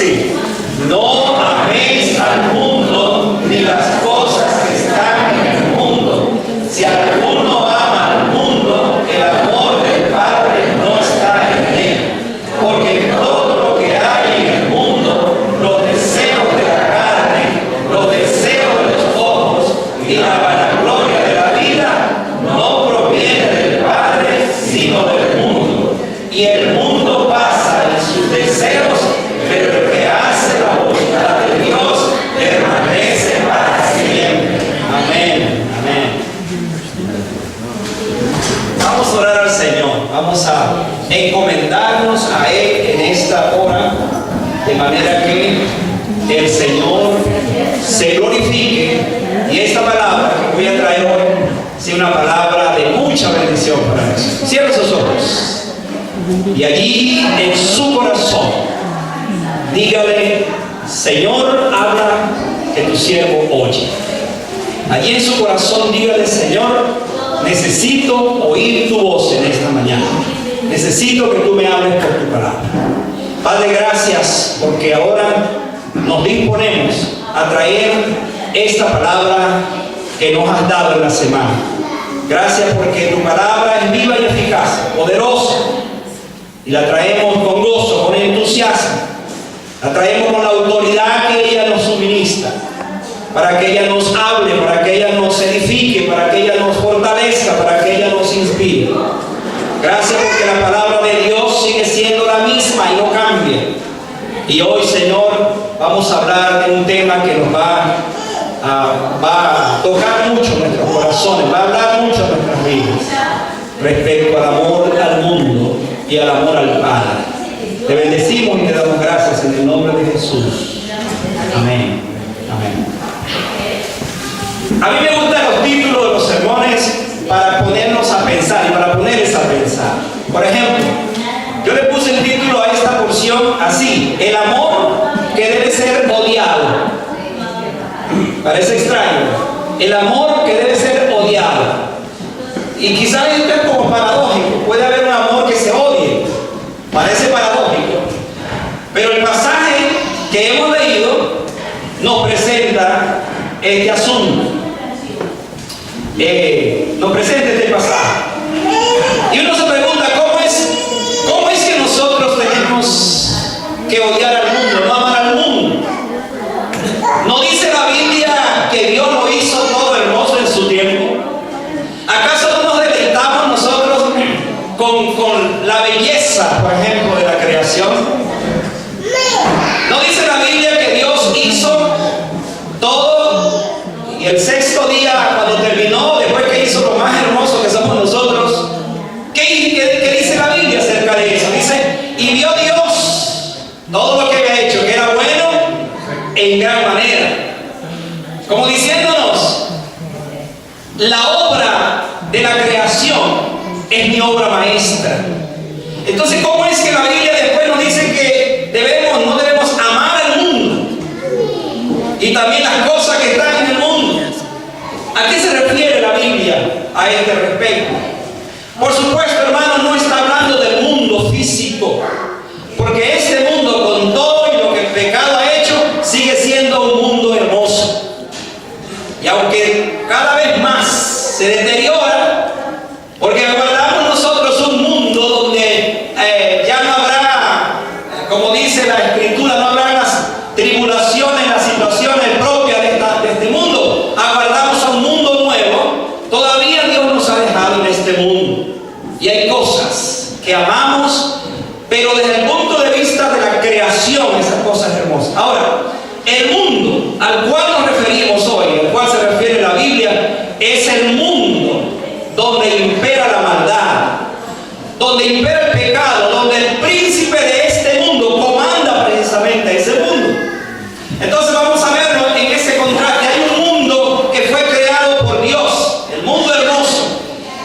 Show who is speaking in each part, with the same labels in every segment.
Speaker 1: así: no améis al mundo ni las cosas que están en el mundo. Si alguno ama al mundo, el amor del Padre no está en él. Porque todo lo que hay en el mundo, los deseos de la carne, los deseos de los ojos y la vanagloria de la vida, no proviene del Padre, sino del mundo. Y el mundo pasa en sus deseos, pero el que hace la voluntad de Dios permanece para siempre. Amén. Amén. Vamos a orar al Señor. Vamos a encomendarnos a Él en esta hora, de manera que el Señor se glorifique y esta palabra que voy a traer hoy sea una palabra de mucha bendición para nosotros. Cierre sus ojos y allí en su corazón dígale: Señor, habla, que tu siervo oye. Allí en su corazón dígale: Señor, necesito oír tu voz en esta mañana. Necesito que tú me hables por tu palabra. Padre, gracias porque ahora nos disponemos a traer esta palabra que nos has dado en la semana. Gracias porque tu palabra es viva y eficaz, poderosa, y la traemos con gozo, con entusiasmo. La traemos con la autoridad que ella nos suministra, para que ella nos hable, para que ella nos edifique, para que ella nos fortalezca, para que ella nos inspire. Gracias porque la palabra de Dios sigue siendo la misma y no cambia. Y hoy, Señor, vamos a hablar de un tema que nos va a tocar mucho nuestros corazones, va a hablar mucho a nuestras vidas, respecto al amor al mundo y al amor al Padre. Te bendecimos y te damos gracias en el nombre de Jesús. Amén. Amén. A mí me gustan los títulos de los sermones para ponernos a pensar y para ponerles a pensar. Por ejemplo, yo le puse el título a esta porción así: el amor que debe ser odiado. Parece extraño. El amor que debe ser odiado. Y quizás esto es como paradójico. Puede haber un amor que se odie. Parece paradójico. Pero el pasaje que hemos leído nos presenta este asunto. Nos presenta este pasaje. Y uno se pregunta: ¿cómo es que nosotros tenemos que odiar al mundo, no amar al mundo? ¿No dice la Biblia que Dios lo hizo todo hermoso en su tiempo? ¿Acaso no nos deleitamos nosotros con la belleza, por ejemplo, de la creación? ¿No dice la Biblia que Dios hizo todo y el sexto día, cuando terminó, después que hizo lo más hermoso que somos nosotros? ¿Qué dice la Biblia acerca de eso? Dice: y vio Dios todo lo que había hecho, que era bueno en gran manera. Como diciéndonos: la obra de la creación es mi obra maestra. Entonces, ¿cómo es que la Biblia después nos dice que no debemos amar al mundo y también las cosas que están en el mundo? ¿A qué se refiere la Biblia a este respecto? Por supuesto, hermanos, no está hablando del mundo físico, porque este mundo, con todo y lo que el pecado ha hecho, sigue siendo un mundo hermoso. Y aunque cada vez más se deteriora, porque aguardamos nosotros un mundo donde ya no habrá, como dice la Escritura, no habrá las tribulaciones, las situaciones propias de este mundo. Aguardamos a un mundo nuevo. Todavía Dios nos ha dejado en este mundo. Y hay cosas que amamos, pero desde el punto de vista de la creación, esas cosas hermosas. Ahora, el mundo al cual nos referimos hoy, al cual se refiere la Biblia, es el mundo donde impera la maldad, donde impera el pecado, donde el príncipe de este mundo comanda precisamente ese mundo. Entonces vamos a verlo en ese contraste. Hay un mundo que fue creado por Dios, el mundo hermoso,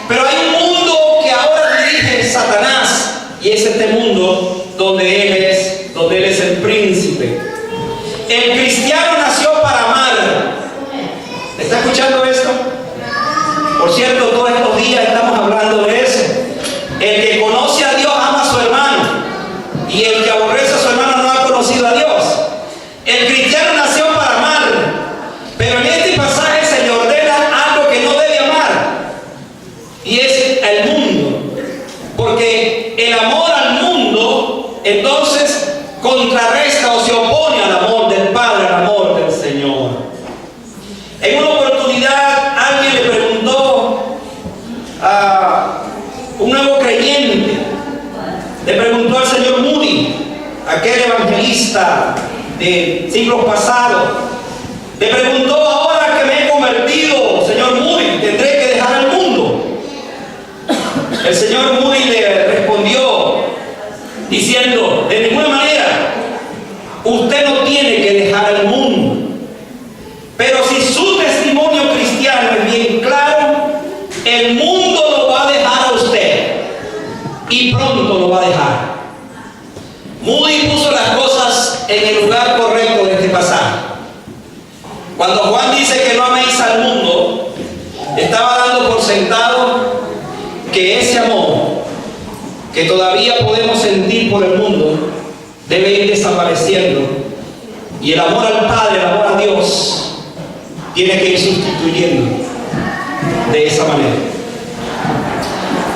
Speaker 1: pero hay un mundo que ahora dirige Satanás, y es este mundo donde Él es el príncipe. El cristiano nació para amar. ¿Está escuchando esto? Por cierto, todos estos días estamos hablando de eso. El que conoce a Dios ama a su hermano, y el que aborrece a su hermano no ha conocido a Dios. contrarresta o se opone al amor del Padre, al amor del Señor. En una oportunidad alguien le preguntó a un nuevo creyente, le preguntó al señor Moody, aquel evangelista de siglos pasados, le preguntó: ahora que me he convertido, señor Moody, ¿tendré que dejar el mundo? El señor Moody le respondió diciendo: de ninguna manera, usted no tiene que dejar el mundo, pero si su testimonio cristiano es bien claro, el mundo lo va a dejar a usted, y pronto lo va a dejar. Moody puso las cosas en el lugar correcto de este pasaje. Cuando Juan dice que no améis al mundo, estaba dando por sentado que ese amor que todavía podemos sentir por el mundo debe ir desapareciendo, y el amor al Padre, el amor a Dios, tiene que ir sustituyendo de esa manera.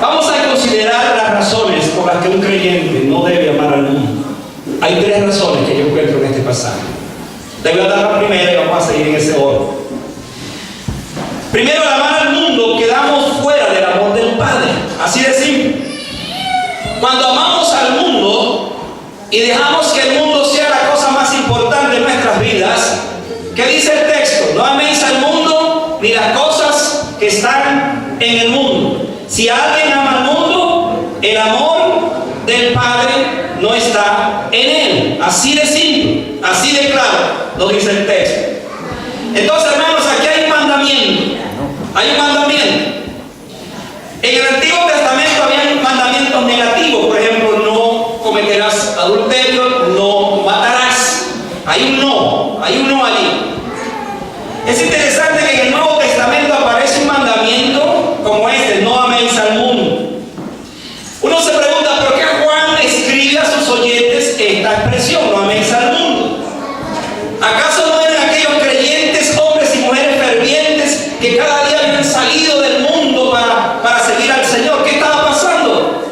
Speaker 1: Vamos a considerar las razones por las que un creyente no debe amar al mundo. Hay 3 razones que yo encuentro en este pasaje. Le voy a dar la primera y vamos a seguir en ese orden. Primero, al amar al mundo quedamos fuera del amor del Padre. Así de simple. Cuando amamos al mundo y dejamos que el mundo sea la cosa más importante en nuestras vidas, ¿qué dice el texto? No améis al mundo ni las cosas que están en el mundo. Si alguien ama al mundo, el amor del Padre no está en él. Así de simple, así de claro lo dice el texto. Entonces, hermanos, aquí hay un mandamiento. Hay un mandamiento. En el Antiguo Testamento había mandamientos negativos. Por ejemplo, no cometerás adulterio, no matarás. Hay un no allí. Es interesante que en el Nuevo Testamento aparece un mandamiento como este: no améis al mundo. Uno se pregunta, ¿por qué Juan escribe a sus oyentes esta expresión, no améis al mundo? ¿Acaso no eran aquellos creyentes, hombres y mujeres fervientes, que cada día habían salido del mundo para seguir al Señor? ¿Qué estaba pasando?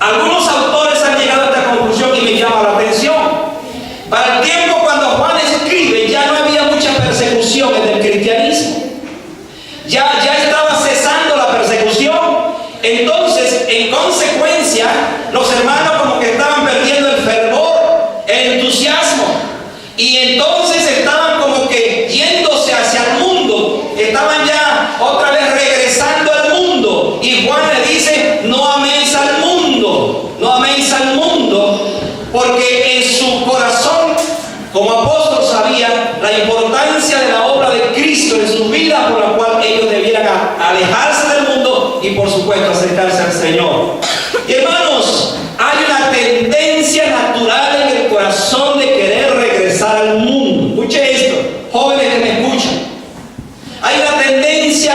Speaker 1: Algunos autores han llegado a esta conclusión y me llama la atención. Para el tiempo cuando Juan escribe, ya no había mucha persecución en el cristianismo. Ya estaba cesando la persecución. Entonces, en consecuencia, los hermanos como que estaban perdiendo el fervor, el entusiasmo, y entonces estaban como que yéndose hacia el mundo, estaban ya otra vez regresando al mundo. Y Juan le dice: no améis al mundo, no améis al mundo, porque en su corazón, como apóstol, sabía la importancia de la obra de Cristo en su vida, por la cual ellos debieran alejarse del mundo y, por supuesto, acercarse al Señor. Y, hermanos, hay una tendencia natural en el corazón de querer regresar al mundo. Escuche esto, jóvenes que me escuchan. Hay una tendencia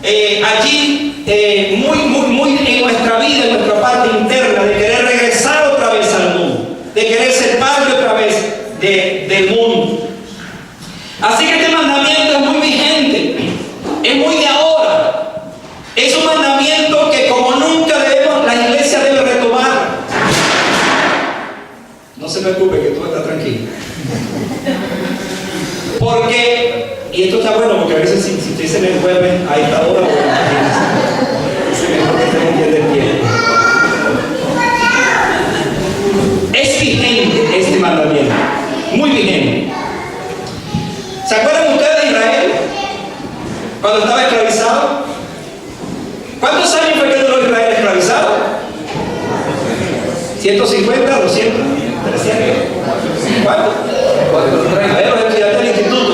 Speaker 1: allí muy en nuestra vida, en nuestra parte interna, de querer regresar otra vez al mundo, de querer ser parte otra vez del mundo. Así que este mandamiento es muy vigente, es muy de ahora. Es un mandamiento que como nunca la iglesia debe retomar. No se preocupe, que todo está tranquilo. Porque, y esto está bueno, porque a veces si usted se me envuelve a esta hora, es mejor que usted entienda el tiempo. Es vigente este mandamiento, muy vigente. ¿Se acuerdan ustedes de Israel? Cuando estaba esclavizado. ¿Cuántos años fue que duró Israel esclavizado? 150, 200, 300. ¿Cuánto? A ver, los estudiantes del instituto.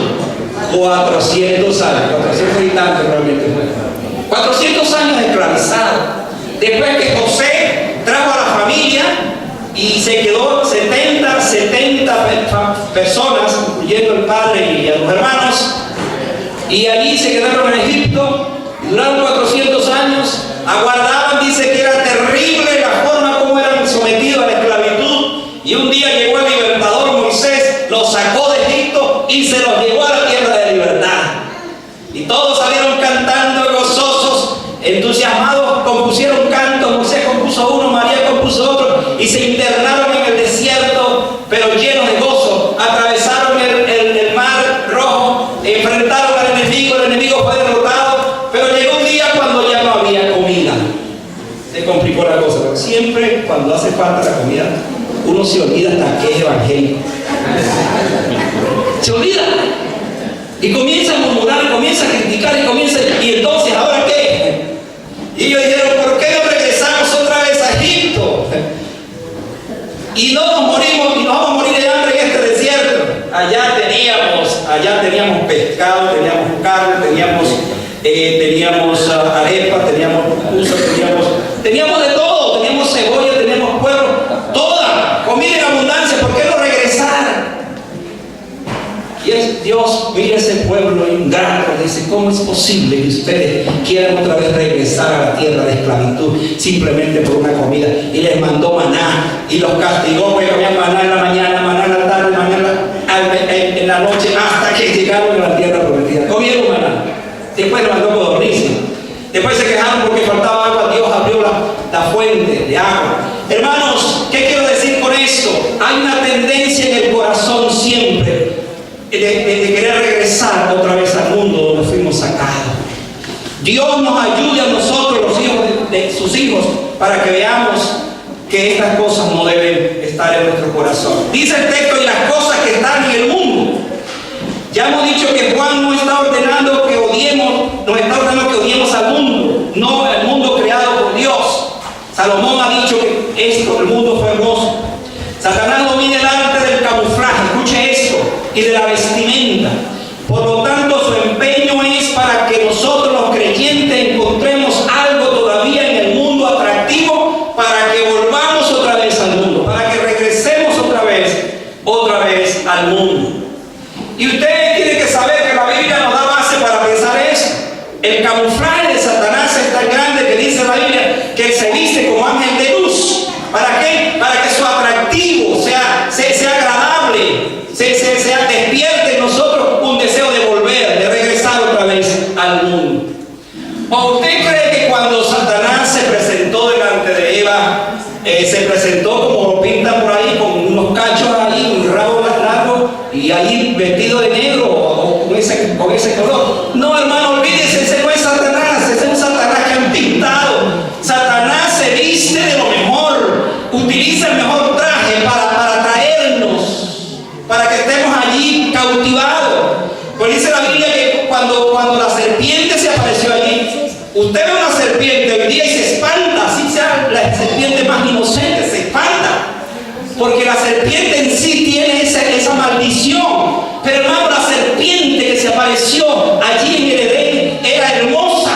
Speaker 1: 400 años, 400 y tanto realmente fue. 400 años esclavizado. Después que José trajo a la familia y se quedó 70 personas, incluyendo el padre y a los hermanos, y allí se quedaron en Egipto. Duraron 400 años, aguardaban, dice que era terrible la forma como eran sometidos a la esclavitud, y un día llegó el libertador Moisés, los sacó de Egipto y se los llevó a la tierra de libertad. Y todos salieron cantando gozosos, entusiasmados, compusieron cantos. Moisés compuso uno, María compuso otro, y se internaron en el desierto, pero siempre, cuando hace falta la comida, uno se olvida hasta que es evangélico. Se olvida. Y comienza a murmurar, comienza a criticar, y entonces, ¿ahora qué? Y ellos dijeron, ¿por qué no regresamos otra vez a Egipto? Y no nos morimos, y nos vamos a morir de hambre en este desierto. Allá teníamos pescado, teníamos carne, teníamos arepas, teníamos pupusas, teníamos de todo, teníamos cebolla, teníamos puerro, toda comida en abundancia. ¿Por qué no regresar? Y Dios mira ese pueblo ingrato, dice, ¿cómo es posible que ustedes quieran otra vez regresar a la tierra de esclavitud simplemente por una comida? Y les mandó maná y los castigó, porque comían maná en la mañana, maná en la tarde, maná en la noche, hasta que llegaron a la tierra prometida. Comieron maná. Después les mandó codornices. Después se quejaron porque faltaba agua. Dios abrió la fuente de agua. Hermanos, ¿qué quiero decir con esto? Hay una tendencia en el corazón siempre de querer regresar otra vez al mundo donde fuimos sacados. Dios nos ayude a nosotros, los hijos de sus hijos, para que veamos que estas cosas no deben estar en nuestro corazón. Dice el texto, y las cosas que están en el mundo. Ya hemos dicho que Juan no está ordenando que odiemos, nos está ordenando que odiemos al mundo, no al mundo creado por Dios. Salomón ha dicho que el mundo fue hermoso. Satanás domina el arte del camuflaje, escuche esto, y de la vestimenta. Por lo tanto, su empeño es para que nosotros los creyentes encontremos algo todavía en el mundo atractivo, para que volvamos otra vez al mundo, para que regresemos otra vez al mundo. Y ustedes tienen que saber que la Biblia nos da base para pensar eso. El camuflaje de Satanás es tan grande que dice la Biblia que él se viste como ángel de luz. ¿Para qué? Para que su atractivo sea agradable, sea despierte en nosotros un deseo de volver, de regresar otra vez al mundo. ¿O usted cree que cuando Satanás se presentó delante de Eva, se presentó como lo pintan por ahí, con unos cachos ahí, un rabo largo y ahí vestido de negro o con ese color? No, hermano, olvídese, ese no es Satanás, ese es un Satanás que han pintado. Satanás se viste de lo mejor, utiliza el mejor traje para traernos, para que estemos allí cautivados. Pues dice la Biblia que cuando la serpiente se apareció allí, usted ve una serpiente hoy día y se espanta, así sea la serpiente más inocente, se espanta, porque la serpiente en sí tiene esa maldición. Pero hermano, la serpiente que se apareció allí en el Edén era hermosa.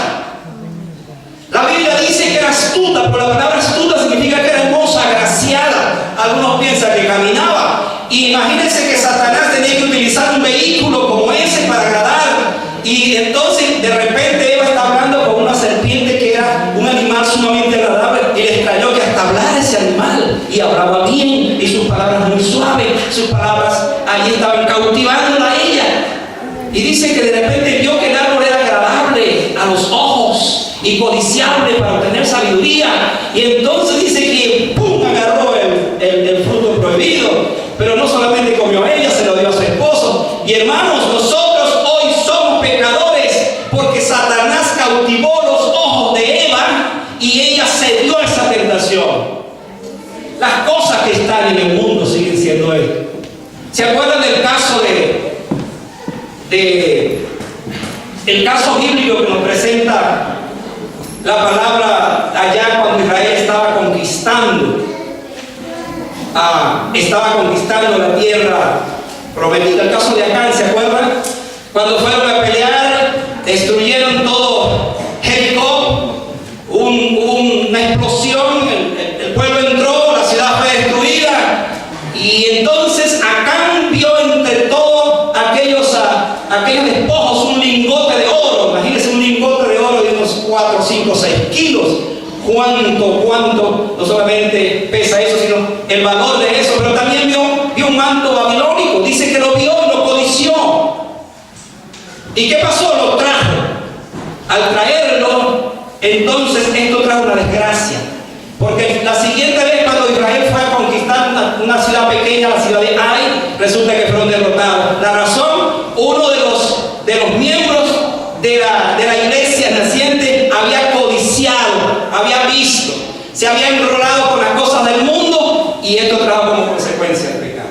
Speaker 1: La Biblia dice que era astuta, pero la palabra astuta significa que era hermosa, agraciada. Algunos piensan que caminaba. Y imagínense que Satanás tenía que utilizar un vehículo como ese para agradar. Y entonces de repente Eva está hablando con una serpiente que era un animal sumamente agradable, y le extrañó que hasta hablara ese animal, y hablaba bien, y sus palabras muy suaves, sus palabras allí estaban cautivándola a ella. Y dice que de repente vio que el árbol era agradable a los ojos y codiciable para obtener sabiduría, y entonces dice que ¡pum!, agarró el fruto prohibido. Pero no solamente comió a ella, se lo dio a su esposo. Y hermanos, nosotros hoy somos pecadores porque Satanás cautivó los ojos de Eva y ella cedió a esa tentación. Las cosas que están en el mundo siguen siendo esto. ¿Se acuerdan del caso el caso bíblico que nos presenta la palabra allá cuando Israel estaba conquistando la tierra prometida? El caso de Acán, ¿se acuerdan? Cuando fueron a pelear, destruyeron todo Jericó, una explosión, el pueblo entró, la ciudad fue destruida, y entonces Acán vio entre todos aquellos despojos un lingote de oro. Imagínense un lingote de oro de unos 4, 5, 6 kilos. ¿Cuánto? No solamente pesa eso, sino el valor de eso, pero también vio un manto babilónico. Dice que lo vio y lo codició. ¿Y qué pasó? Lo trajo. Al traerlo, entonces esto trajo una desgracia. Porque la siguiente vez cuando Israel fue a conquistar una ciudad pequeña, la ciudad de Ai, resulta que fueron derrotados. La razón, uno de los miembros de la iglesia naciente había codiciado, había visto, se había enrolado con la y esto trajo como consecuencia el pecado.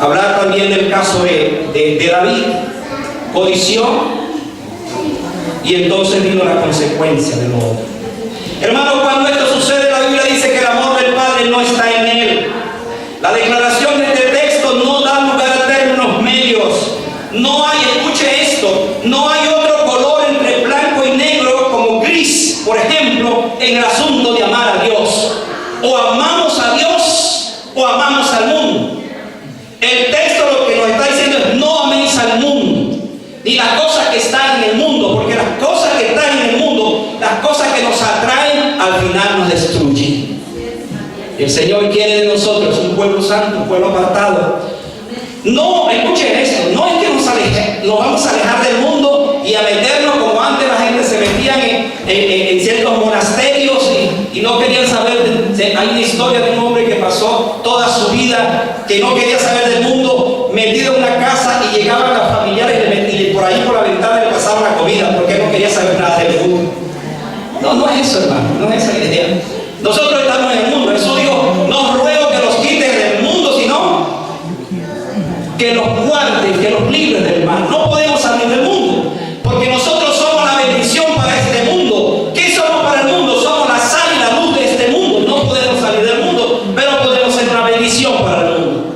Speaker 1: Hablar también del caso de David, codició, y entonces vino la consecuencia del odio. Hermano, cuando esto sucede, la Biblia dice que el amor del Padre no está en él. La declaración de este texto no da lugar a términos medios. No hay, escuche esto, no hay otro color entre blanco y negro como gris, por ejemplo, en el asunto de amar a Dios. O amamos a Dios o amamos al mundo. El texto lo que nos está diciendo es: no améis al mundo, ni las cosas que están en el mundo, porque las cosas que están en el mundo, las cosas que nos atraen, al final nos destruyen. El Señor quiere de nosotros un pueblo santo, un pueblo apartado. No, escuchen esto, no es que nos vamos a alejar del mundo y a meternos como antes la gente se metía en ciertos monasterios y no querían saber. Hay una historia de un hombre que pasó toda su vida que no quería saber del mundo, metido en una casa, y llegaban los familiares y por ahí por la ventana le pasaban la comida porque no quería saber nada del mundo. No es eso, hermano, no es esa la idea. Nosotros estamos en el mundo. Jesús dijo: no os ruego que los quites del mundo, sino que los guarden, que los libren del mal. No podemos salir del mundo, porque nosotros somos la bendición para este mundo. ¿Qué somos para el mundo? Somos la sal y la luz de este mundo. No podemos salir del mundo, pero podemos ser una bendición para el mundo.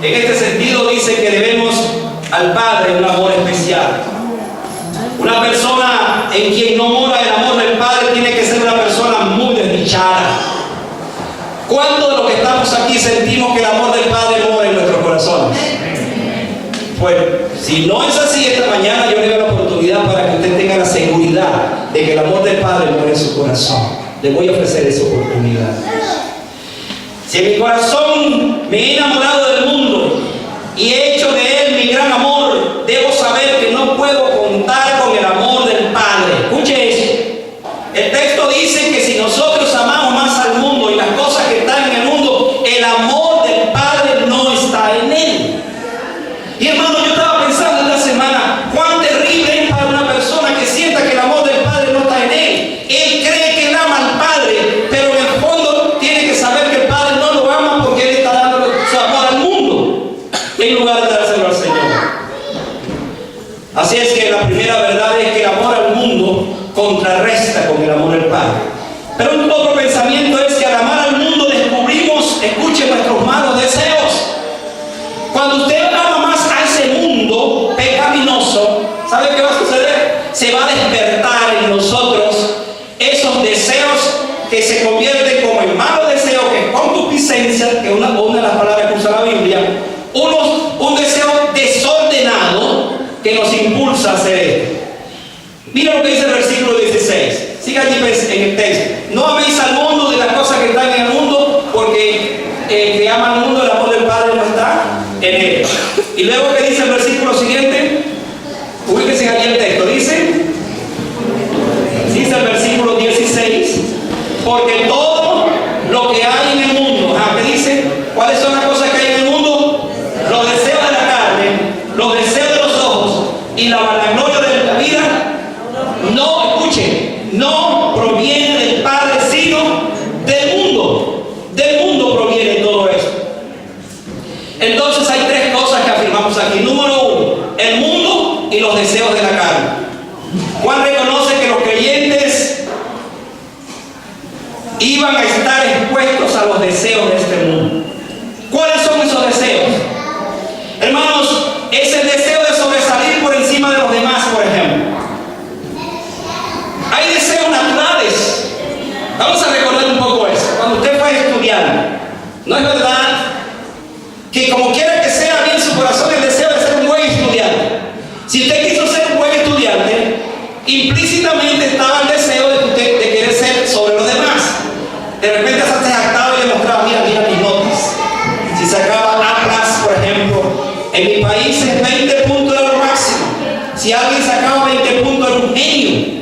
Speaker 1: En este sentido dice que debemos al Padre un amor especial. Una persona en quien no mora el amor del Padre tiene que ser una persona muy desdichada. ¿Cuántos de los que estamos aquí sentimos que el amor del Padre mora en nuestros corazones? Pues, si no es así, esta mañana yo le doy la oportunidad para que usted tenga la seguridad de que el amor del Padre mora en su corazón. Le voy a ofrecer esa oportunidad. Si en mi corazón me he enamorado del mundo y he hecho de él mi gran amor, debo saber que no puedo contar con el amor del Padre. Escuche eso. El texto dice que si nosotros amamos más al mundo y las cosas que están en el mundo, el amor del Padre no está en él. Y hermano, yo estaba pensando esta semana, cuán terrible es para una persona que sienta que el amor del Padre no está en él. Él cree que él ama al Padre, pero en el fondo tiene que saber que el Padre no lo ama porque él está dando su amor al mundo en lugar de dárselo al Señor. Así es que la primera verdad es que el amor al mundo contrarresta con el amor al Padre. Pero un otro pensamiento es que al amar al mundo descubrimos, escuche, nuestros malos deseos. Cuando usted ama más a ese mundo pecaminoso, ¿sabe qué va a suceder? Se va a despertar en nosotros esos deseos que se convierten como en malos deseos, que es concupiscencia, que es una de las palabras que usa la Biblia, un deseo desordenado que nos impulsa a hacer esto. Mira lo que dice el versículo 16. Siga allí en el texto. No améis al mundo de las cosas que están en el mundo, porque el que ama al mundo, el amor del Padre no está en él. Y luego que dice el versículo siguiente, ubíquese allí el texto. Dice el versículo 16: porque todo lo que hay en el mundo, ¿qué dice? ¿Cuáles son las cosas que hay en el mundo? Los deseos de la carne, los deseos de los ojos y la vanagloria de la vida. No, escuchen, no proviene del Padre, sino del mundo. Del mundo proviene todo esto. Entonces hay tres cosas que afirmamos aquí. Número uno, el mundo y los deseos de la carne. Juan reconoce que los creyentes iban a estar expuestos a los deseos de este mundo. ¿Cuáles son esos deseos? Hermanos, es el deseo de sobresalir por encima de los demás, por ejemplo. Hay deseos naturales. Vamos a recordar un poco eso. Cuando usted fue estudiante, ¿no es verdad que como quiera que sea, había en su corazón el deseo de ser un buen estudiante? Si usted quiso ser un buen estudiante, implícitamente estaba el deseo de querer ser sobre los demás. De repente hasta se jactaba y le mostraba: mira mis notas. Si sacaba A+, por ejemplo, en mi país es 20 puntos era lo máximo. Si alguien sacaba 20 puntos era un genio.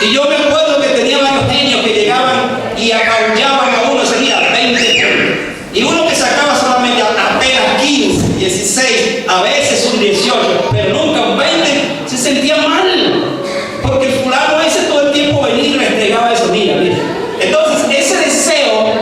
Speaker 1: Y yo me acuerdo que tenía varios genios que llegaban y acabullaban a uno, sería 20 puntos. Y uno que sacaba solamente apenas 15, 16, a veces un 18, pero nunca un 20, se sentía mal. Porque el fulano ese todo el tiempo venía y restregaba eso. Mira. Entonces ese deseo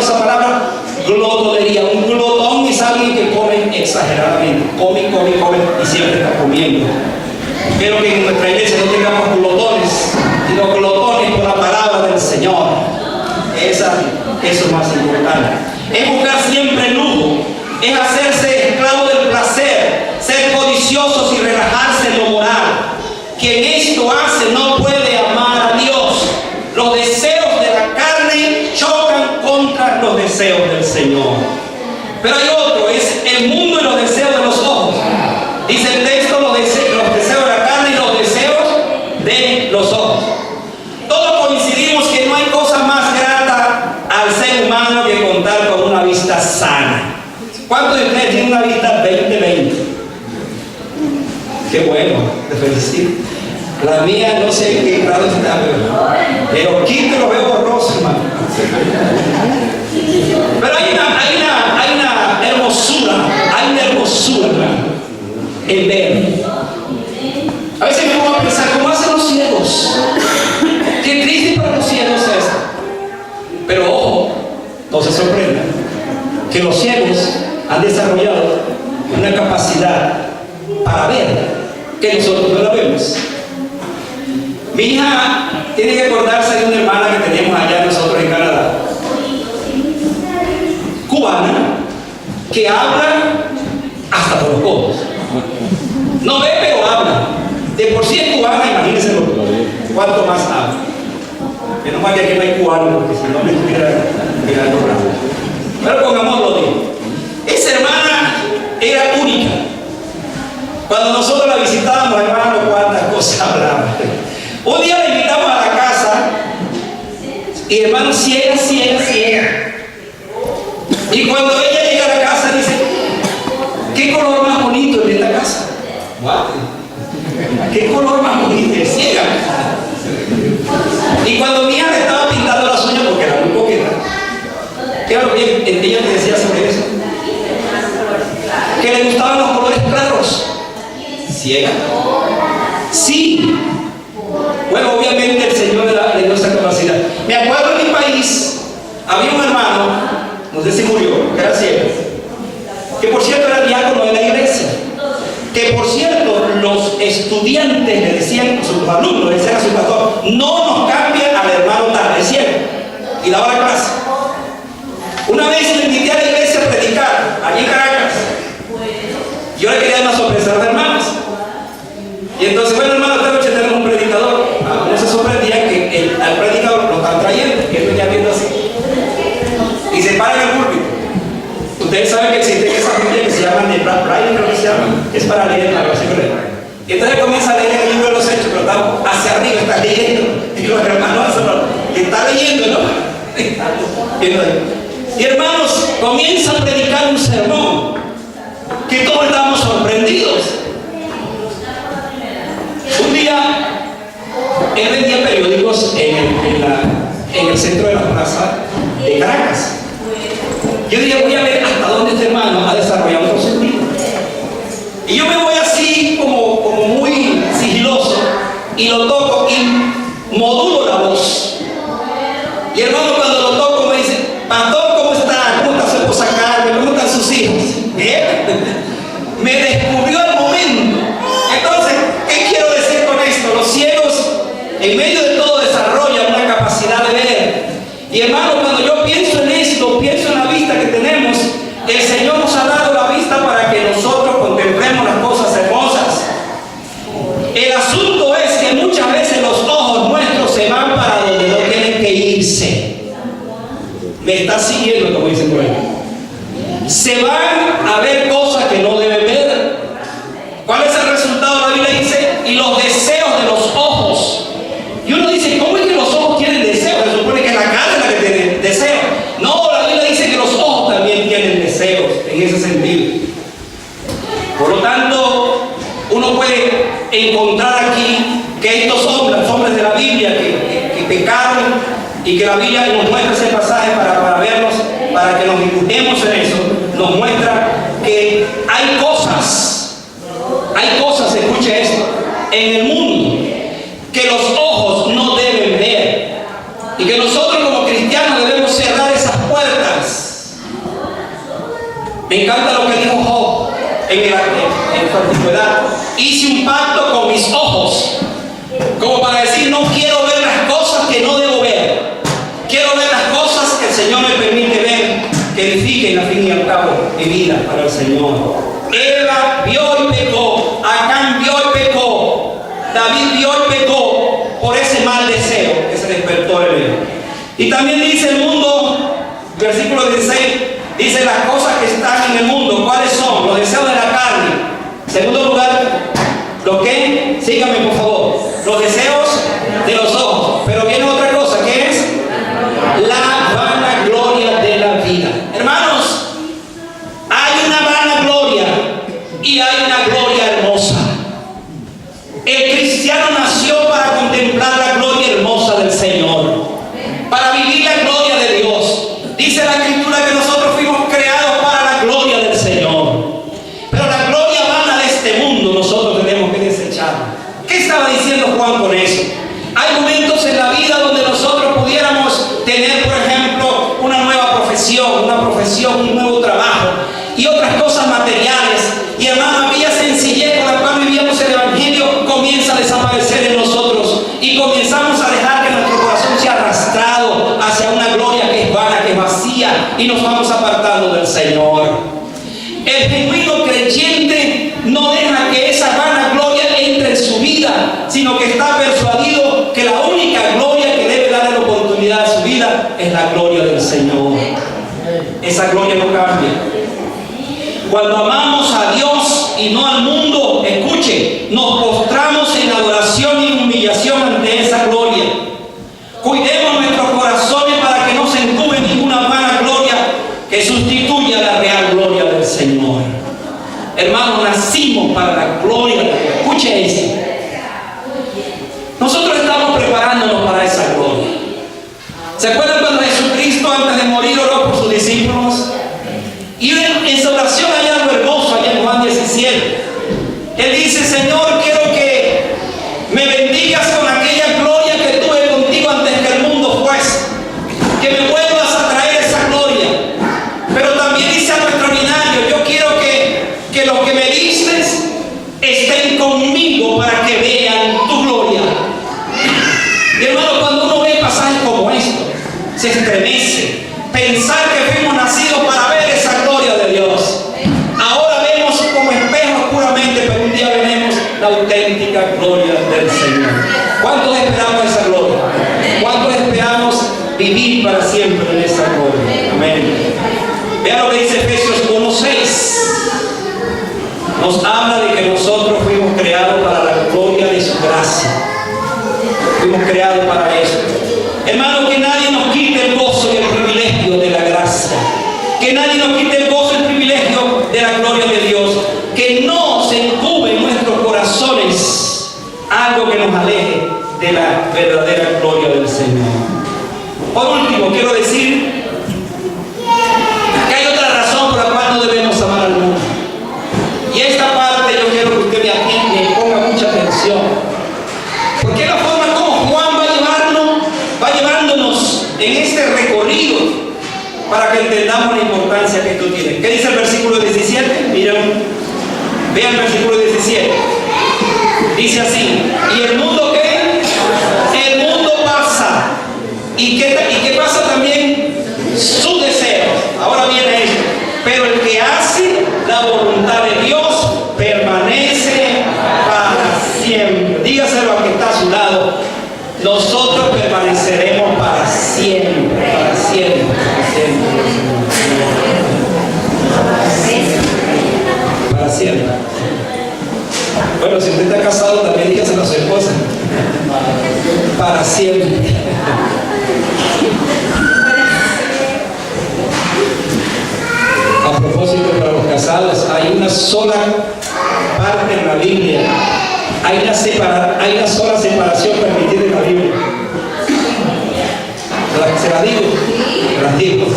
Speaker 1: llamo esa palabra glotonería. Un glotón es alguien que come exageradamente, come y siempre está comiendo. Espero que en nuestra iglesia no tengamos glotones, sino glotones por la palabra del Señor. Eso es más importante. Es buscar siempre el lujo, es hacerse esclavo del placer, ser codiciosos y relajarse en lo moral. Quien esto hace no puede amar a Dios. Los deseos de la carne chocan contra los deseos del Señor. Pero hay otro, es el mundo y los deseos de los ojos. Dice el texto, los deseos de la carne y los deseos de los ojos. Todos coincidimos que no hay cosa más grata al ser humano que contar con una vista sana. ¿Cuántos de ustedes tienen una vista 20/20? Qué bueno, te felicito. La mía no sé en qué grado está, pero quinto lo veo borroso, hermano. Pero hay una hermosura, hermano, en ver. A veces me pongo a pensar, ¿cómo hacen los ciegos? Qué triste para los ciegos es esto. Pero ojo, no se sorprendan, que los ciegos han desarrollado una capacidad para ver que nosotros no la vemos. Mi hija tiene que acordarse de una hermana que teníamos allá nosotros en Canadá, cubana, que habla hasta por los codos. No ve, pero habla. De por sí es cubana, imagínense cuánto más habla. Menos mal que aquí no hay cubano, porque si no me estuviera mirando bravo. Pero con amor lo digo. Esa hermana era única. Cuando nosotros la visitábamos, hermano, cuántas cosas hablaba. Un día la invitamos a la casa y hermano, ciega. Y cuando ella llega a la casa dice, ¿qué color más bonito en esta casa? ¿Qué color más bonito? Es ciega. Y cuando mi hija le estaba pintando las uñas, porque era muy coqueta, ¿qué era lo que ella te decía sobre eso? Que le gustaban los colores claros. Ciega. Sí. Bueno, obviamente el Señor le dio esa capacidad. Me acuerdo en mi país, había un hermano, no sé si murió, que era ciego, que por cierto era diácono de la iglesia, que por cierto los estudiantes le decían, sus alumnos le decían a su pastor, no nos cambien al hermano tal, es ciego, y daba la clase. Una vez le invité a la iglesia a predicar, allí en Caracas. Yo le quería dar una sorpresa a los hermanos. Y entonces, bueno, hermano, esta noche tenemos un predicador. Algunos se sorprendían que al predicador lo están trayendo, y esto ya viendo así. Y se para en el púlpito. Ustedes saben que existe esa Biblia que se llama de Braille, creo que se llama. Es para leer la versión de Braille. Y entonces comienza a leer el libro de los Hechos, pero está hacia arriba, está leyendo. Y los hermanos, está leyendo, ¿no? Y hermanos, comienza a predicar un sermón que todos estábamos sorprendidos. Un día él vendía periódicos en el centro de la plaza de Caracas. Yo dije, voy a ver hasta dónde este hermano ha desarrollado otro sentido. Y yo me voy así como muy sigiloso y lo toco y modulo la voz. Y hermano, cuando lo toco me dice, pastor, ¿cómo está? ¿Cómo está su esposa Carmen? ¿Cómo están sus hijos? ¿Bien? Me descubrió al momento. Entonces, ¿qué quiero decir con esto? Los ciegos, en medio de todo, desarrollan una capacidad de ver. Y hermano, cuando yo pienso en esto, pienso en la vista que tenemos, el Señor nos ha dado la vista para que nosotros contemplemos las cosas hermosas. El asunto es que muchas veces los ojos nuestros se van para donde no tienen que irse. Me está siguiendo, como dicen por ahí. Se van a ver cosas que no deben ver. ¿Cuál es el resultado? La Biblia dice, y los deseos de los ojos. Y uno dice, ¿cómo es que los ojos tienen deseos? Se supone que es la carne la que tiene deseos. No, la Biblia dice que los ojos también tienen deseos, en ese sentido. Por lo tanto, uno puede encontrar aquí que estos hombres, los hombres de la Biblia que pecaron, y que la Biblia nos muestra ese pasaje para vernos, para que nos dibujemos en eso, nos muestra que hay cosas, escuche esto, en el mundo que los ojos no deben ver, y que nosotros como cristianos debemos cerrar esas puertas encanta lo que dijo Job en su antigüedad. Hice un pacto con mis ojos, como para decir, no quiero ver las cosas que no debo ver. Quiero ver las cosas que el Señor me permite ver, que edifiquen al fin y al cabo mi vida para el Señor. Eva vio y pecó, Acán vio y pecó, David vio y pecó por ese mal deseo que se despertó en él. Y también dice el mundo, versículo 16, dice las cosas que están en el mundo. ¿Cuáles son? Los deseos de la carne. Segundo lugar, ¿lo qué? Síganme por favor. Los deseos de los ojos. Pero viene otra cosa, ¿qué es? La vanagloria de la vida. Hermanos, hay una vanagloria y hay una gloria hermosa. El cristiano nació para contemplar la gloria hermosa del Señor, para vivir la gloria de Dios. Dice la Escritura que nosotros fuimos creados para la gloria del Señor. Pero la gloria vana de este mundo nosotros tenemos que desecharla. ¿Qué estaba diciendo Juan con eso? Hay momentos en la vida donde nosotros pudiéramos tener, por ejemplo, una nueva profesión, un nuevo trabajo y otras cosas materiales. Y hermano, aquella sencillez con la cual vivíamos el Evangelio comienza a desaparecer en nosotros y comenzamos a dejar que nuestro corazón sea arrastrado hacia una gloria que es vana, que es vacía, y nos vamos apartando del Señor. El genuino creyente no deja que esa vana gloria entre en su vida, sino que está persuadido que la única gloria que debe darle la oportunidad a su vida es la gloria del Señor. Esa gloria no cambia. Cuando amamos a Dios y no al mundo, escuche, nos postramos en adoración y humillación ante esa gloria. Cuidemos nuestros corazones para que no se encube ninguna vana gloria que sustituya la real gloria del Señor. Hermanos, nacimos para la gloria de Dios. Escuche eso. Nosotros estamos preparándonos para esa gloria. ¿Se acuerdan cuando Jesucristo antes de morir oró por sus discípulos? Y en esa oración hay algo hermoso allá en Juan 17. Él dice, Señor, quiero que me bendigas con aquella gloria que tuve contigo antes que el mundo fuese. Que me vuelvas a traer esa gloria. Pero también dice algo extraordinario. Yo quiero que los que me diste estén conmigo para que vean tu gloria. Y hermano, cuando uno ve pasajes como esto, se estremece. Pensar que fuimos nacidos para ver esa gloria de Dios. Ahora vemos como espejos puramente, pero un día veremos la auténtica gloria del Señor. ¿Cuántos esperamos esa gloria? ¿Cuántos esperamos vivir para siempre en esa gloria? Amén. Vean lo que dice Efesios 1:6. Nos habla de que nosotros fuimos creados para la gloria de su gracia. Fuimos creados para eso. Hermano, que nadie nos quite el gozo y el privilegio de la gracia. Que nadie nos quite el gozo y el privilegio de la gloria de Dios. Que no se incube en nuestros corazones algo que nos aleje de la verdadera gloria del Señor. Por último, quiero decir que hay otra razón por la cual no debemos amar al mundo. Y esta parte yo quiero que usted me ponga mucha atención. Porque la forma como Juan va llevándonos en este recorrido para que entendamos la importancia que esto tiene. ¿Qué dice el versículo 17? Miren, vean el versículo 17. Dice así, ¿y el mundo qué? El mundo pasa. ¿Y qué pasa también? Sus deseos. Ahora viene esto. Pero el que hace la voluntad de Dios permanece para siempre. Dígaselo al que está a su lado. Nosotros permaneceremos para siempre, para siempre, para siempre. Para siempre. Bueno, si usted está casado, también dígaselo a su esposa. Para siempre. A propósito, para los casados, hay una sola parte en la Biblia. Hay una sola separación permitida en la Biblia. ¿Se la digo? Las digo.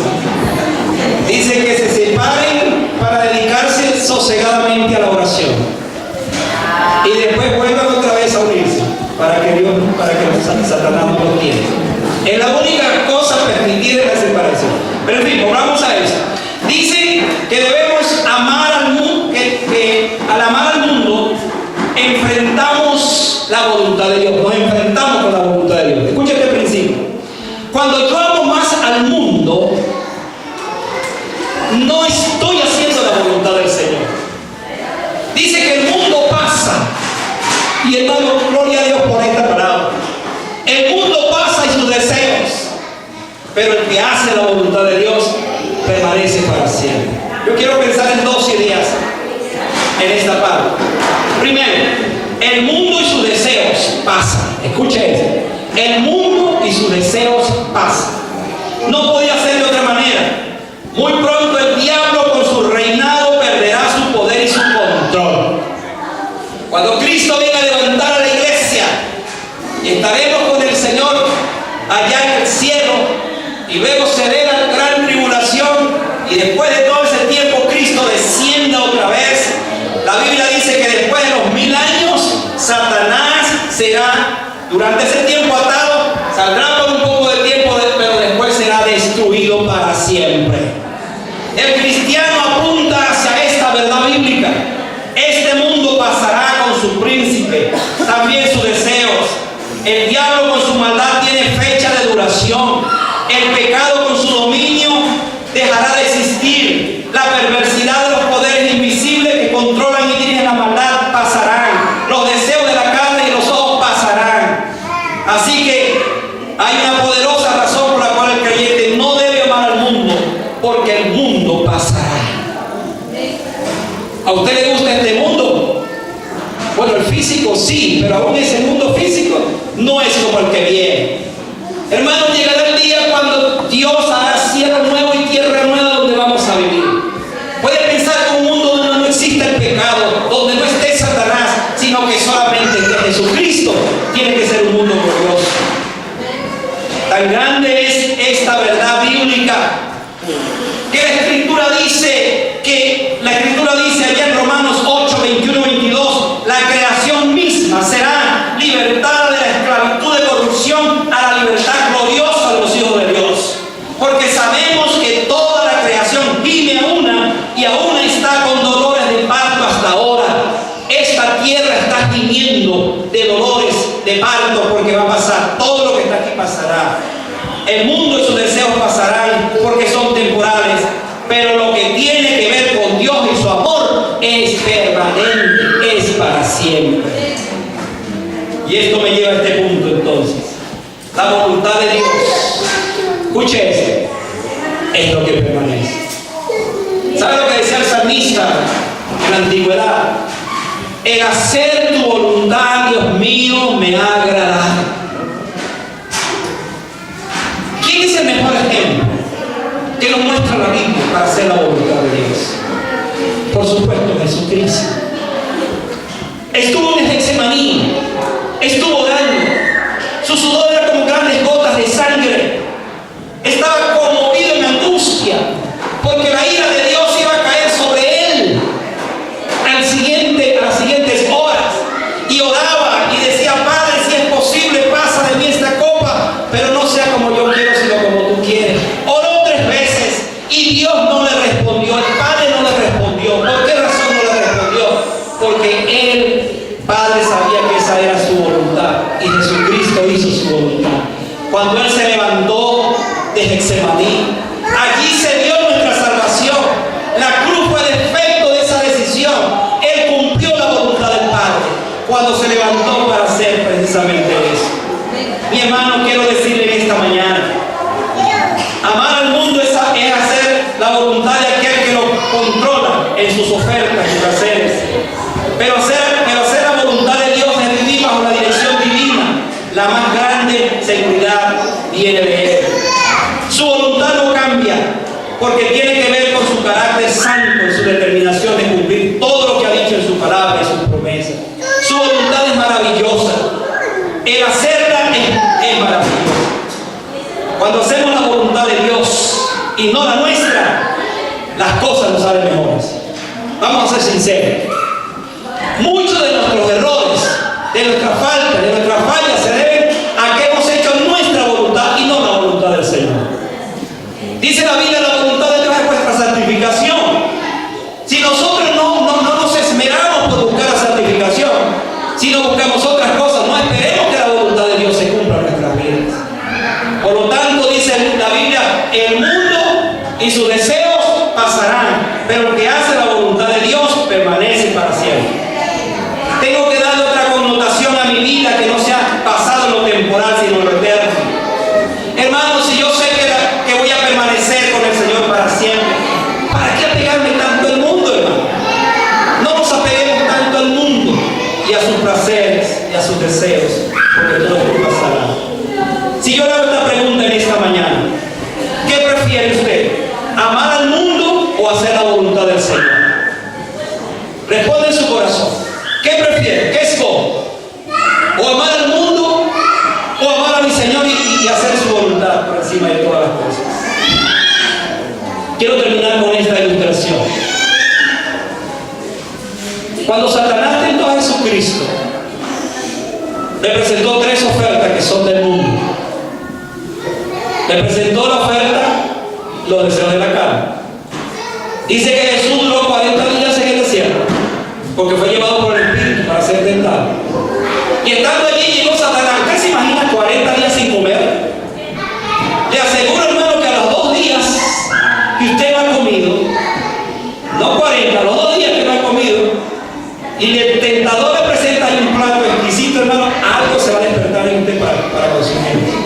Speaker 1: Dice que se separen para dedicarse sosegadamente a la oración. Y después vuelvan otra vez a unirse para que Satanás no los tiene. Es la única cosa permitida en la separación. Pero en fin, volvamos a eso. Dice que debemos la voluntad de Dios, nos enfrentamos con la voluntad de Dios. Escucha este principio. Cuando yo amo más al mundo, no estoy haciendo la voluntad del Señor. Dice que el mundo pasa. Y hermano, gloria a Dios por esta palabra. El mundo pasa y sus deseos, pero el que hace la voluntad de Dios permanece para siempre. Yo quiero pensar en dos ideas en esta parte. Primero, el mundo y sus deseos pasan. Escuche esto. El mundo y sus deseos pasan. No podía ser de otra manera. Muy pronto el diablo con su reinado perderá su poder y su control. Cuando Cristo venga a levantar a la iglesia, estaremos con el Señor allá en el cielo, y luego se dé la gran tribulación, y después de todo ese tiempo Cristo descienda otra vez. La Biblia dice que después de los 1000 años Satanás será durante ese tiempo atado, saldrá por un poco de tiempo, pero después será destruido para siempre. El cristiano apunta hacia esta verdad bíblica. Este mundo pasará con su príncipe, también sus deseos. El diablo con su maldad tiene fecha de duración. El pecado con su dominio dejará de existir. La perversidad de los poderes invisibles que controlan y dirigen la maldad pasarán. Los deseos de la carne y los ojos pasarán. Así que hay una poderosa razón por la cual el creyente no debe amar al mundo, porque el mundo pasará. ¿A usted le gusta este mundo? Bueno, el físico sí, pero aún ese mundo físico no es como el que viene. Hermanos, llegará el día cuando Dios hará cielo nuevo y tierra nueva donde vamos a vivir. Puede pensar que un mundo donde no exista el pecado, donde no esté Satanás, sino que solamente que Jesucristo tiene que ser un mundo glorioso. Tan grande es esta verdad bíblica que la Escritura dice allá en Romanos 8, 21, 22, la creación misma será libertada de la esclavitud de corrupción a la libertad gloriosa de los hijos de Dios. Porque sabemos que toda la creación gime a una, y a una está con dolores de parto hasta ahora. Esta tierra está gimiendo de dolores de parto, porque va a pasar. Todo lo que está aquí pasará. El mundo y sus deseos pasarán porque son temporales, pero lo que tiene que ver con Dios y su amor es permanente, es para siempre. Y esto me lleva a este punto entonces. La voluntad de Dios, escuche esto, es lo que permanece. ¿Sabe lo que decía el salmista en la antigüedad? El hacer tu voluntad, Dios mío, me ha agradado. ¿Quién es el mejor ejemplo que nos muestra la Biblia para hacer la voluntad de Dios? Por supuesto, Jesucristo. Estuvo en Getsemaní, estuvo orando, su sudor era como grandes gotas de sangre, estaba conmovido en angustia, porque la ira de Dios iba a caer sobre él a las siguientes horas, y oraba y decía: Padre, si es posible, pasa de mí esta copa, pero no sea como yo quiero, sino como tú quieres. Oró 3 veces y Dios no le respondió, el Padre no le respondió. ¿Por qué razón no le respondió? Porque el Padre sabía que esa era su voluntad, y Jesucristo hizo su voluntad. Cuando Él se levantó de Getsemaní, allí se dio nuestra salvación. La cruz fue el efecto de esa decisión. Él cumplió la voluntad del Padre cuando se levantó para hacer precisamente eso. Mi hermano, quiero decirle en esta mañana, amar al mundo es hacer la voluntad de aquel que lo controla en sus ofertas y placeres. Pero hacer la voluntad de Dios es vivir bajo la dirección divina. La más grande seguridad viene de Él. Su voluntad no cambia, porque tiene que ver con su carácter santo, en su determinación de cumplir todo lo que ha dicho en su palabra y sus promesas. Su voluntad es maravillosa. El hacerla es maravilloso. Cuando hacemos la voluntad de Dios y no la nuestra, las cosas nos salen mejores. Vamos a ser sinceros. Muchos de nuestros errores, de nuestra falta, de nuestras fallas, se deben a que hemos hecho nuestra voluntad y no la voluntad del Señor. Dice la Biblia: la voluntad de Dios es vuestra santificación. Si nosotros no nos esmeramos por buscar la santificación, si no buscamos otras cosas, y sus deseos pasarán, pero el que hace la voluntad de Dios permanece para siempre. Tengo que darle otra connotación a mi vida que no sea basado en lo temporal, sino en lo eterno. Hermanos, si yo sé que voy a permanecer con el Señor para siempre, ¿para qué apegarme tanto al mundo, hermano? No nos apeguemos tanto al mundo y a sus placeres y a sus deseos, porque todo esto pasará. Si yo le hago esta pregunta en esta mañana, ¿qué prefiere usted? ¿Amar al mundo o hacer la voluntad del Señor? Responde en su corazón. ¿Qué prefiere? ¿Qué escoge? ¿O amar al mundo o amar a mi Señor y hacer su voluntad por encima de todas las cosas? Quiero terminar con esta ilustración. Cuando Satanás tentó a Jesucristo, le presentó 3 ofertas que son del mundo. Le presentó la oferta, los deseos de la carne. Dice que Jesús duró 40 días en el desierto, porque fue llevado por el Espíritu para ser tentado. Y estando allí llegó Satanás. ¿Usted se imagina 40 días sin comer? Le aseguro, hermano, que a los 2 días que usted no ha comido, no 40, los 2 días que no ha comido, y el tentador le presenta ahí un plato exquisito, hermano, algo se va a despertar en usted para consumir.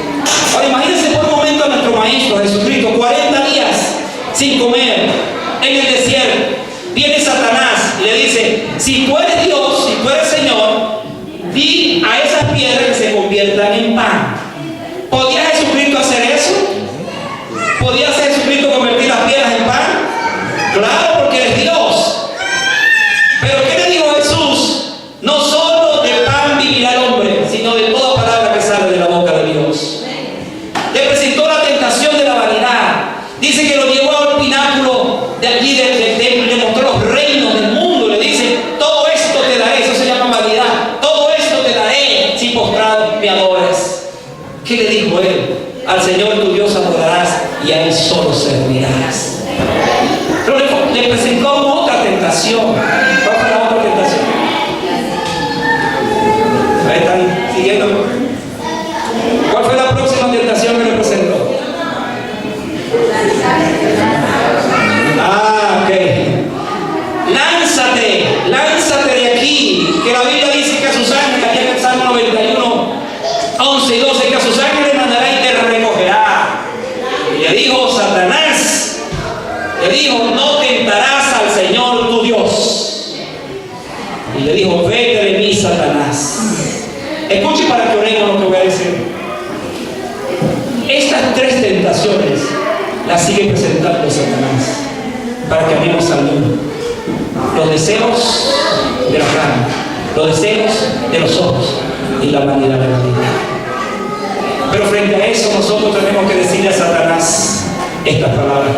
Speaker 1: Ahora imagínense por un momento a nuestro Maestro Jesucristo, 40 días sin comer en el desierto. Viene Satanás y le dice: si tú eres Dios, si tú eres Señor, di a esas piedras que se conviertan en pan. ¿Podía Jesucristo hacer eso? ¿Podía Jesucristo convertir las piedras en pan? Claro, porque es Dios. Pero ¿qué le dijo Jesús? No solo de pan vivirá el hombre, sino de toda palabra que sale de la boca de Dios. Le presentó la tentación de la vanidad. Dice que lo llevó al pináculo de allí del templo y le mostró los reinos del mundo. Le dice: todo esto te daré. Eso se llama vanidad. Todo esto te daré si postrado me adores. ¿Qué le dijo él? Al Señor tu Dios adorarás y a Él solo servirás. Pero le presentó otra tentación. ¿Cuál fue la otra tentación? Ahí están siguiendo. ¿Cuál fue la próxima tentación que le presentó? Ok. Lánzate de aquí. Que la Biblia dice que a sus ángeles, allá en el Salmo 91, 11 y 12, que a sus ángeles mandará y te recogerá. Y le dijo Satanás, le dijo: no tentarás al Señor tu Dios. Y le dijo: vete de mí, Satanás. Escuche para que oremos lo que voy a decir. Estas 3 tentaciones las sigue presentando Satanás para que amemos al mundo. Los deseos de la carne, los deseos de los ojos y la vanidad de la vida. Pero frente a eso nosotros tenemos que decirle a Satanás estas palabras: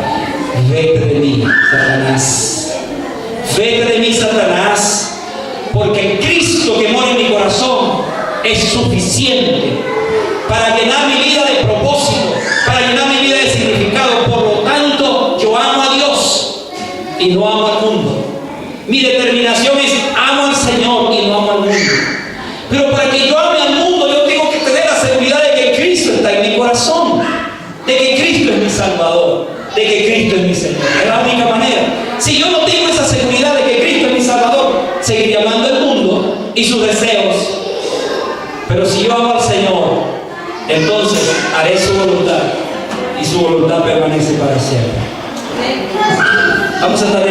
Speaker 1: vete de mí, Satanás. Vete de mí, Satanás, porque Cristo que mora en mi corazón es suficiente para llenar mi vida de propósito, para llenar mi vida de significado. Por lo tanto, yo amo a Dios y no amo al mundo. Mi determinación es: amo al Señor y no amo al mundo. Pero para que yo ame al mundo, yo tengo que tener la seguridad de que Cristo está en mi corazón, de que Cristo es mi Salvador, de que Cristo es mi Señor. Es la única manera. Si yo no tengo esa seguridad de que Cristo es mi Salvador, seguiré amando el mundo y sus deseos. Pero si yo amo al Señor, entonces haré su voluntad y su voluntad permanece para siempre. Vamos a estar